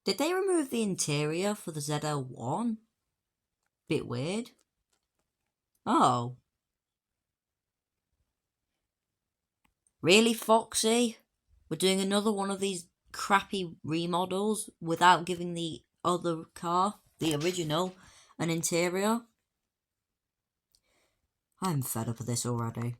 Did they remove the interior for the ZL1? Bit weird. Oh. Really, Foxy? We're doing another one of these crappy remodels without giving the other car, the original, an interior? I'm fed up of this already.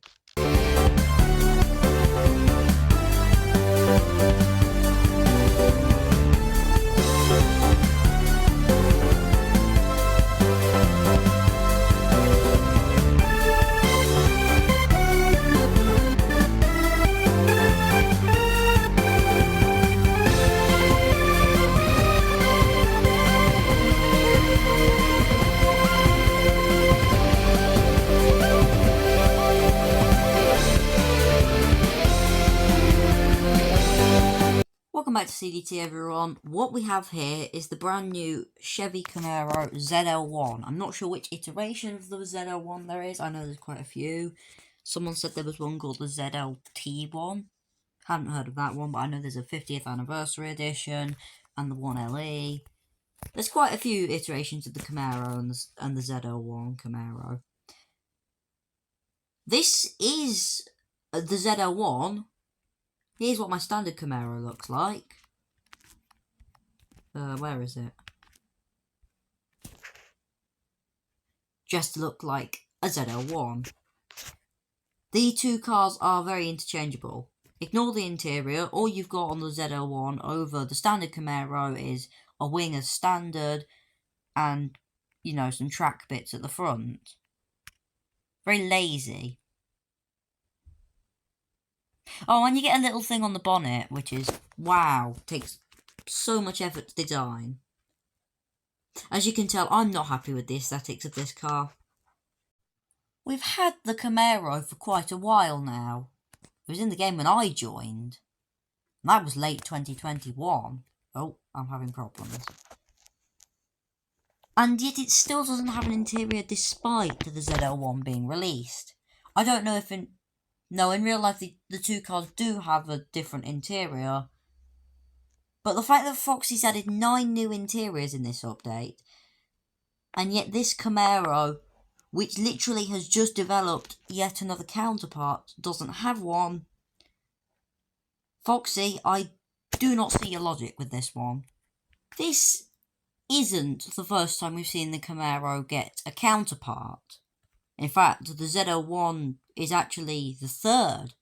Welcome back to CDT everyone. What we have here is the brand new Chevy Camaro ZL1. I'm not sure which iteration of the ZL1 there is. I know there's quite a few. Someone said there was one called the ZLT1. Hadn't heard of that one, but I know there's a 50th anniversary edition and the 1LE. There's quite a few iterations of the Camaro and the ZL1 Camaro. This is the ZL1. Here's what my standard Camaro looks like. Where is it? Just look like a ZL1. The two cars are very interchangeable. Ignore the interior. All you've got on the ZL1 over the standard Camaro is a wing as standard and, you know, some track bits at the front. Very lazy. Oh, and you get a little thing on the bonnet, which is, wow, takes so much effort to design. As you can tell, I'm not happy with the aesthetics of this car. We've had the Camaro for quite a while now. It was in the game when I joined. And that was late 2021. Oh, I'm having problems. And yet it still doesn't have an interior despite the ZL1 being released. I don't know if in real life the two cars do have a different interior. But the fact that Foxy's added 9 new interiors in this update, and yet this Camaro, which literally has just developed yet another counterpart, doesn't have one. Foxy, I do not see your logic with this one. This isn't the first time we've seen the Camaro get a counterpart. In fact, the ZL1 is actually the third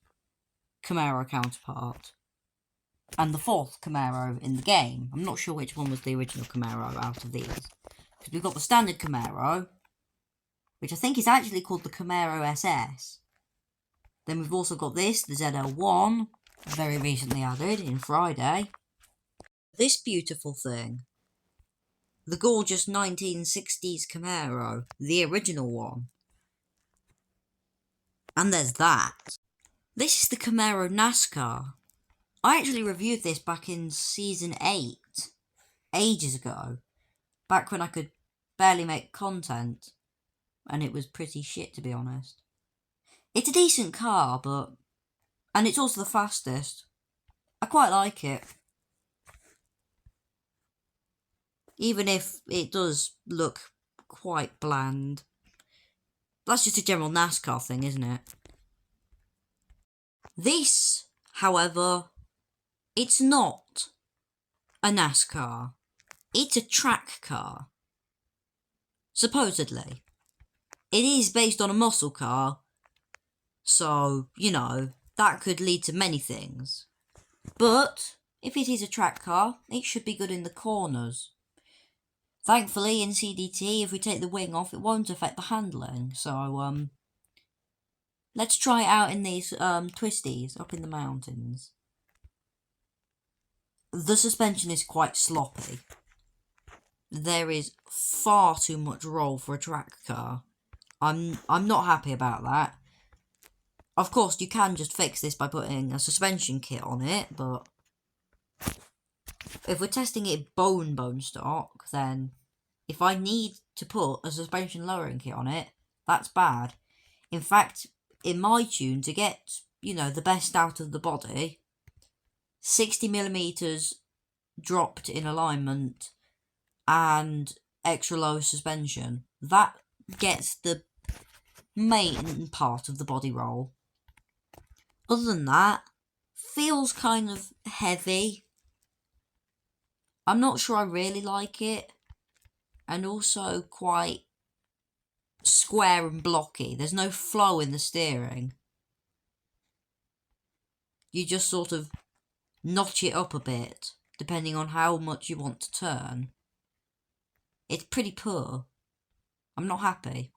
Camaro counterpart. And the fourth Camaro in the game. I'm not sure which one was the original Camaro out of these. Because we've got the standard Camaro, which I think is actually called the Camaro SS. Then we've also got this, the ZL1, very recently added in Friday. This beautiful thing. The gorgeous 1960s Camaro, the original one. And there's that. This is the Camaro NASCAR. I actually reviewed this back in Season 8, ages ago. Back when I could barely make content. And it was pretty shit, to be honest. It's a decent car, and it's also the fastest. I quite like it. Even if it does look quite bland. That's just a general NASCAR thing, isn't it? This, however, it's not a NASCAR. It's a track car. Supposedly. It is based on a muscle car, so, you know, that could lead to many things. But, if it is a track car, it should be good in the corners. Thankfully, in CDT, if we take the wing off, it won't affect the handling, so, let's try it out in these, twisties up in the mountains. The suspension is quite sloppy. There is far too much roll for a track car. I'm not happy about that. Of course, you can just fix this by putting a suspension kit on it, but if we're testing it bone stock, then if I need to put a suspension lowering kit on it, that's bad. In fact, in my tune, to get, you know, the best out of the body, 60mm dropped in alignment and extra low suspension. That gets the main part of the body roll. Other than that, feels kind of heavy. I'm not sure I really like it. And also quite square and blocky. There's no flow in the steering. You just sort of notch it up a bit, depending on how much you want to turn. It's pretty poor. I'm not happy.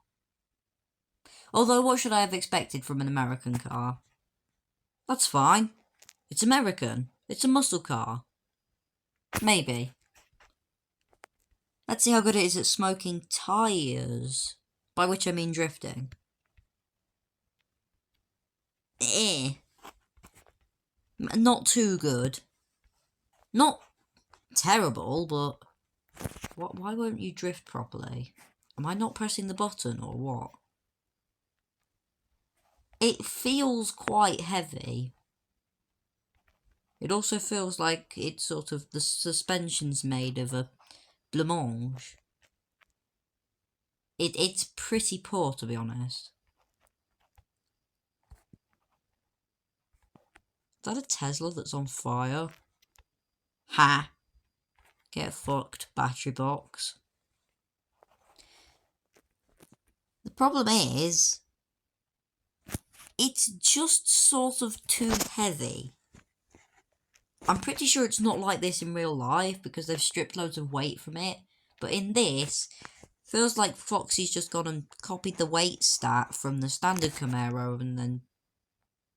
Although, what should I have expected from an American car? That's fine. It's American. It's a muscle car. Maybe. Let's see how good it is at smoking tyres. By which I mean drifting. Not too good. Not terrible, but... Why won't you drift properly? Am I not pressing the button, or what? It feels quite heavy. It also feels like it's sort of... the suspension's made of a blancmange. It's pretty poor, to be honest. Is that a Tesla that's on fire? Ha! Get fucked, battery box. The problem is, it's just sort of too heavy. I'm pretty sure it's not like this in real life because they've stripped loads of weight from it. But in this, feels like Foxy's just gone and copied the weight stat from the standard Camaro and then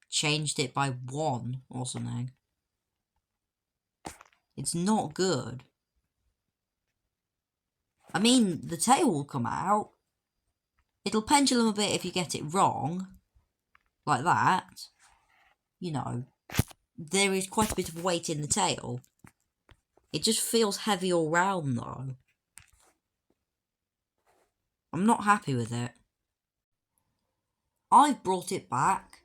changed it by 1 or something. It's not good. I mean, the tail will come out. It'll pendulum a bit if you get it wrong. Like that. You know, there is quite a bit of weight in the tail. It just feels heavy all round, though. I'm not happy with it. I've brought it back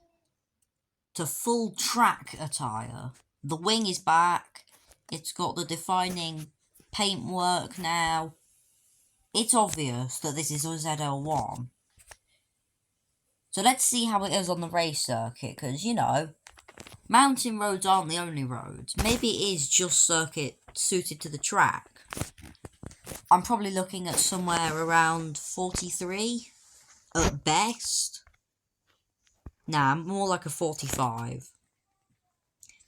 to full track attire. The wing is back. It's got the defining paintwork now. It's obvious that this is a ZL1. So let's see how it is on the race circuit, because, you know, mountain roads aren't the only roads. Maybe it is just circuit suited to the track. I'm probably looking at somewhere around 43 at best. Nah, more like a 45.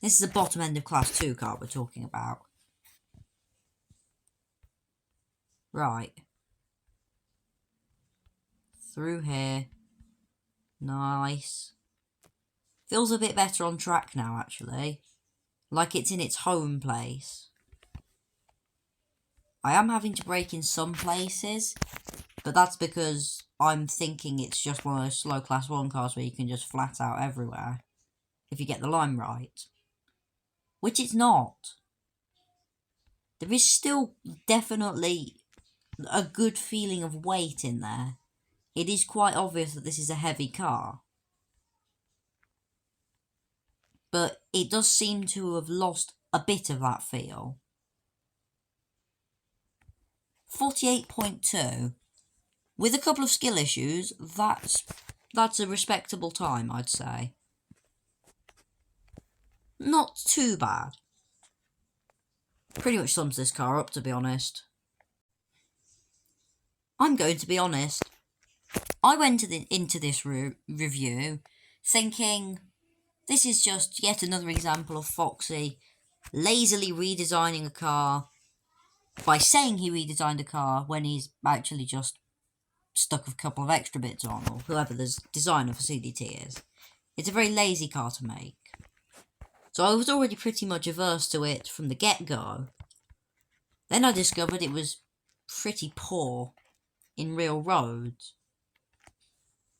This is a bottom end of class 2 car we're talking about. Right. Through here. Nice. Feels a bit better on track now, actually. Like it's in its home place. I am having to brake in some places, but that's because I'm thinking it's just one of those slow class 1 cars where you can just flat out everywhere. If you get the line right. Which it's not. There is still definitely a good feeling of weight in there. It is quite obvious that this is a heavy car. But it does seem to have lost a bit of that feel. 48.2. With a couple of skill issues, that's a respectable time, I'd say. Not too bad. Pretty much sums this car up, to be honest. I'm going to be honest. I went into this review thinking this is just yet another example of Foxy lazily redesigning a car by saying he redesigned a car when he's actually just stuck a couple of extra bits on, or whoever the designer for CDT is. It's a very lazy car to make. So I was already pretty much averse to it from the get-go. Then I discovered it was pretty poor in real roads.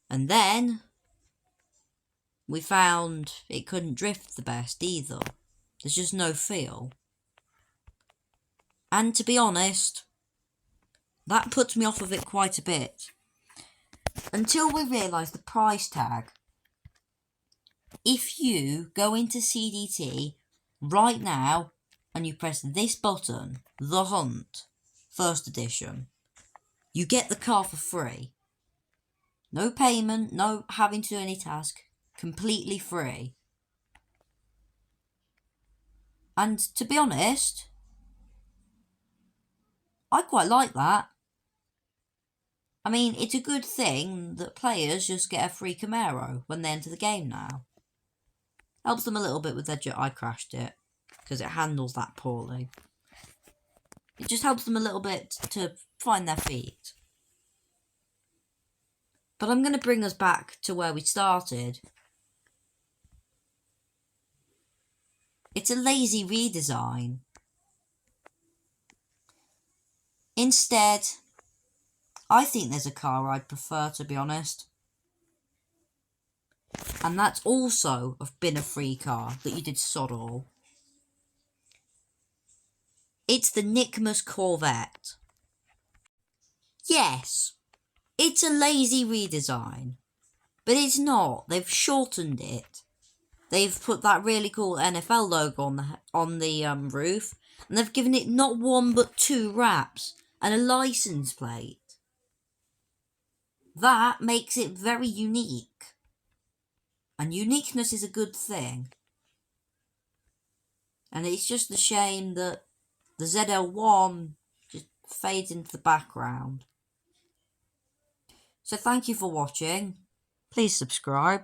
And then we found it couldn't drift the best either. There's just no feel. And to be honest, that puts me off of it quite a bit. Until we realise the price tag. If you go into CDT right now and you press this button, The Hunt, first edition, you get the car for free. No payment, no having to do any task, completely free. And to be honest, I quite like that. I mean, it's a good thing that players just get a free Camaro when they enter the game now. Helps them a little bit with their I crashed it, because it handles that poorly. It just helps them a little bit to find their feet. But I'm going to bring us back to where we started. It's a lazy redesign. Instead, I think there's a car I'd prefer, to be honest. And that's also been a free car that you did sod all. It's the Nickmas Corvette. Yes, it's a lazy redesign. But it's not. They've shortened it. They've put that really cool NFL logo on the roof. And they've given it not one but 2 wraps. And a license plate. That makes it very unique. And uniqueness is a good thing. And it's just a shame that the ZL1 just fades into the background. So thank you for watching. Please subscribe.